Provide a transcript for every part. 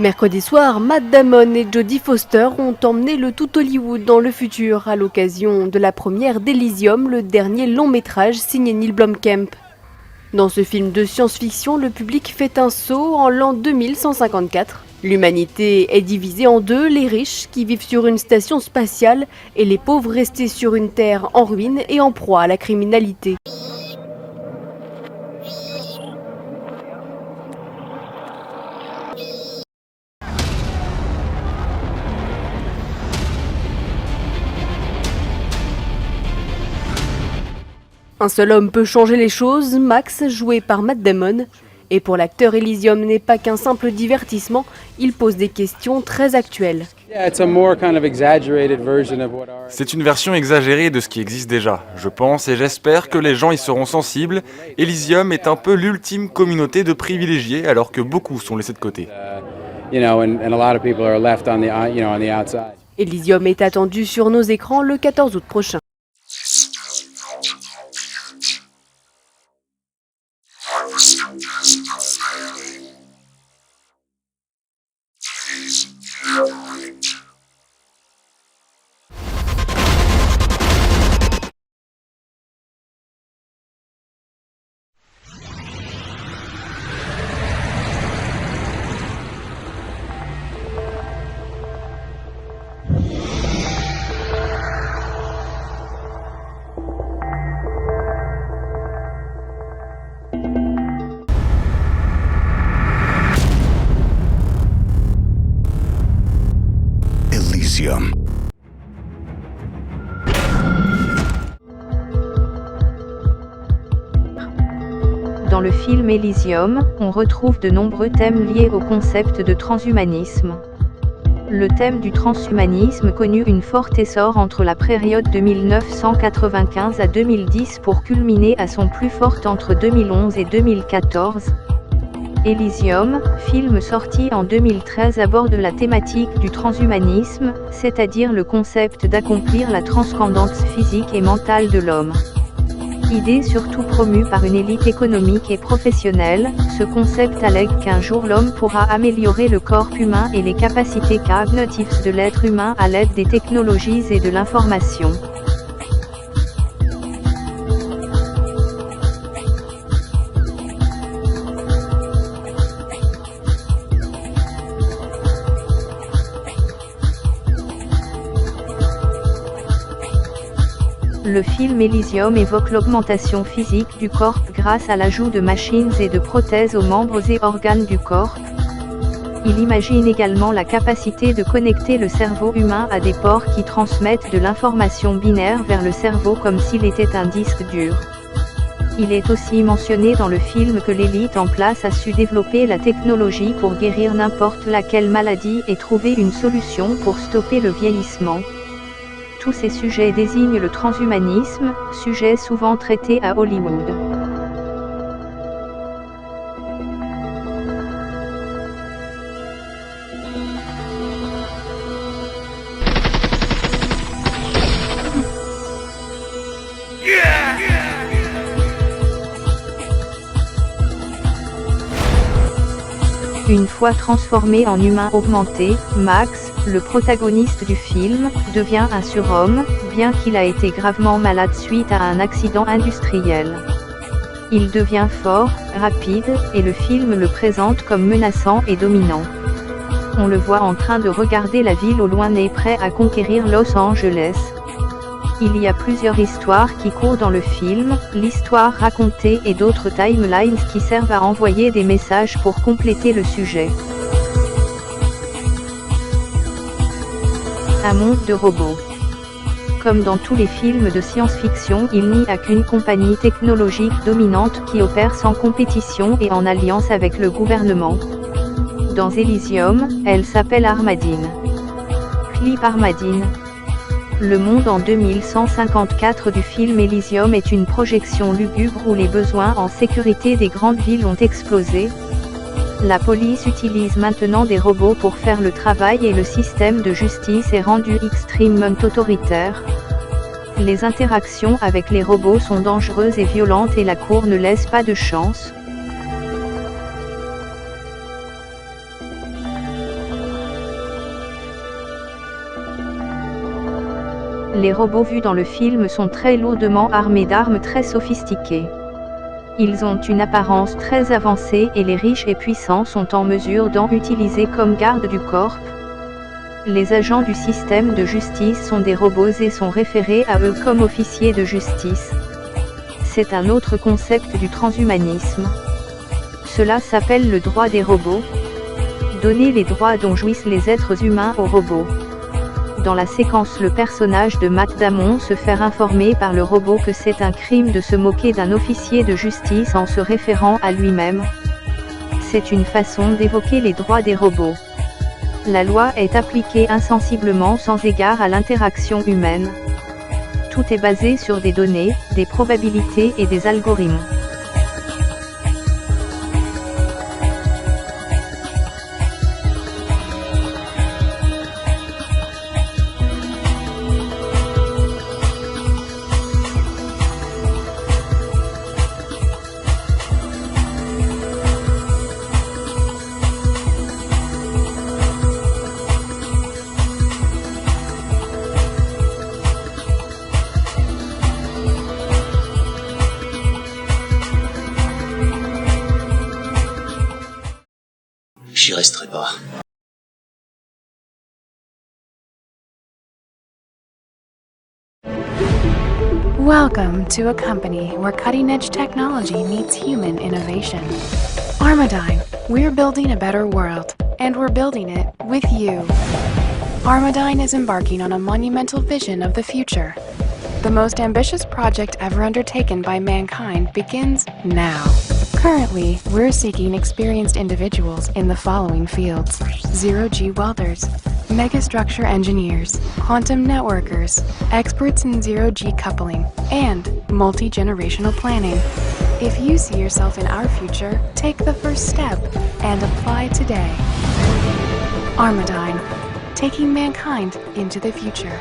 Mercredi soir, Matt Damon et Jodie Foster ont emmené le tout Hollywood dans le futur à l'occasion de la première d'Elysium, le dernier long métrage signé Neil Blomkamp. Dans ce film de science-fiction, le public fait un saut en l'an 2154. L'humanité est divisée en deux, les riches qui vivent sur une station spatiale et les pauvres restés sur une terre en ruine et en proie à la criminalité. Un seul homme peut changer les choses, Max, joué par Matt Damon. Et pour l'acteur, Elysium n'est pas qu'un simple divertissement, il pose des questions très actuelles. C'est une version exagérée de ce qui existe déjà. Je pense et j'espère que les gens y seront sensibles. Elysium est un peu l'ultime communauté de privilégiés alors que beaucoup sont laissés de côté. Elysium est attendu sur nos écrans le 14 août prochain. Elysium. Dans le film Elysium, on retrouve de nombreux thèmes liés au concept de transhumanisme. Le thème du transhumanisme connut une forte essor entre la période de 1995 à 2010 pour culminer à son plus fort entre 2011 et 2014. Elysium, film sorti en 2013 aborde la thématique du transhumanisme, c'est-à-dire le concept d'accomplir la transcendance physique et mentale de l'homme. Idée surtout promue par une élite économique et professionnelle, ce concept allègue qu'un jour l'homme pourra améliorer le corps humain et les capacités cognitives de l'être humain à l'aide des technologies et de l'information. Le film Elysium évoque l'augmentation physique du corps grâce à l'ajout de machines et de prothèses aux membres et organes du corps. Il imagine également la capacité de connecter le cerveau humain à des ports qui transmettent de l'information binaire vers le cerveau comme s'il était un disque dur. Il est aussi mentionné dans le film que l'élite en place a su développer la technologie pour guérir n'importe laquelle maladie et trouver une solution pour stopper le vieillissement. Tous ces sujets désignent le transhumanisme, sujet souvent traité à Hollywood. Une fois transformé en humain augmenté, Max, le protagoniste du film, devient un surhomme, bien qu'il a été gravement malade suite à un accident industriel. Il devient fort, rapide, et le film le présente comme menaçant et dominant. On le voit en train de regarder la ville au loin et prêt à conquérir Los Angeles. Il y a plusieurs histoires qui courent dans le film, l'histoire racontée et d'autres timelines qui servent à envoyer des messages pour compléter le sujet. Un monde de robots. Comme dans tous les films de science-fiction, il n'y a qu'une compagnie technologique dominante qui opère sans compétition et en alliance avec le gouvernement. Dans Elysium, elle s'appelle Armadine. Clip Armadine. Le monde en 2154 du film Elysium est une projection lugubre où les besoins en sécurité des grandes villes ont explosé. La police utilise maintenant des robots pour faire le travail et le système de justice est rendu extrêmement autoritaire. Les interactions avec les robots sont dangereuses et violentes et la cour ne laisse pas de chance. Les robots vus dans le film sont très lourdement armés d'armes très sophistiquées. Ils ont une apparence très avancée et les riches et puissants sont en mesure d'en utiliser comme garde du corps. Les agents du système de justice sont des robots et sont référés à eux comme officiers de justice. C'est un autre concept du transhumanisme. Cela s'appelle le droit des robots. Donner les droits dont jouissent les êtres humains aux robots. Dans la séquence, le personnage de Matt Damon se fait informer par le robot que c'est un crime de se moquer d'un officier de justice en se référant à lui-même. C'est une façon d'évoquer les droits des robots. La loi est appliquée insensiblement sans égard à l'interaction humaine. Tout est basé sur des données, des probabilités et des algorithmes. J'y resterai pas. Welcome to a company where cutting-edge technology meets human innovation. Armadyne, we're building a better world, and we're building it with you. Armadyne is embarking on a monumental vision of the future. The most ambitious project ever undertaken by mankind begins now. Currently, we're seeking experienced individuals in the following fields: zero-G welders, megastructure engineers, quantum networkers, experts in zero-G coupling, and multi-generational planning. If you see yourself in our future, take the first step and apply today. Armadyne, taking mankind into the future.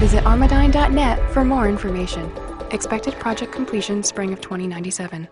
Visit armadyne.net for more information. Expected project completion spring of 2097.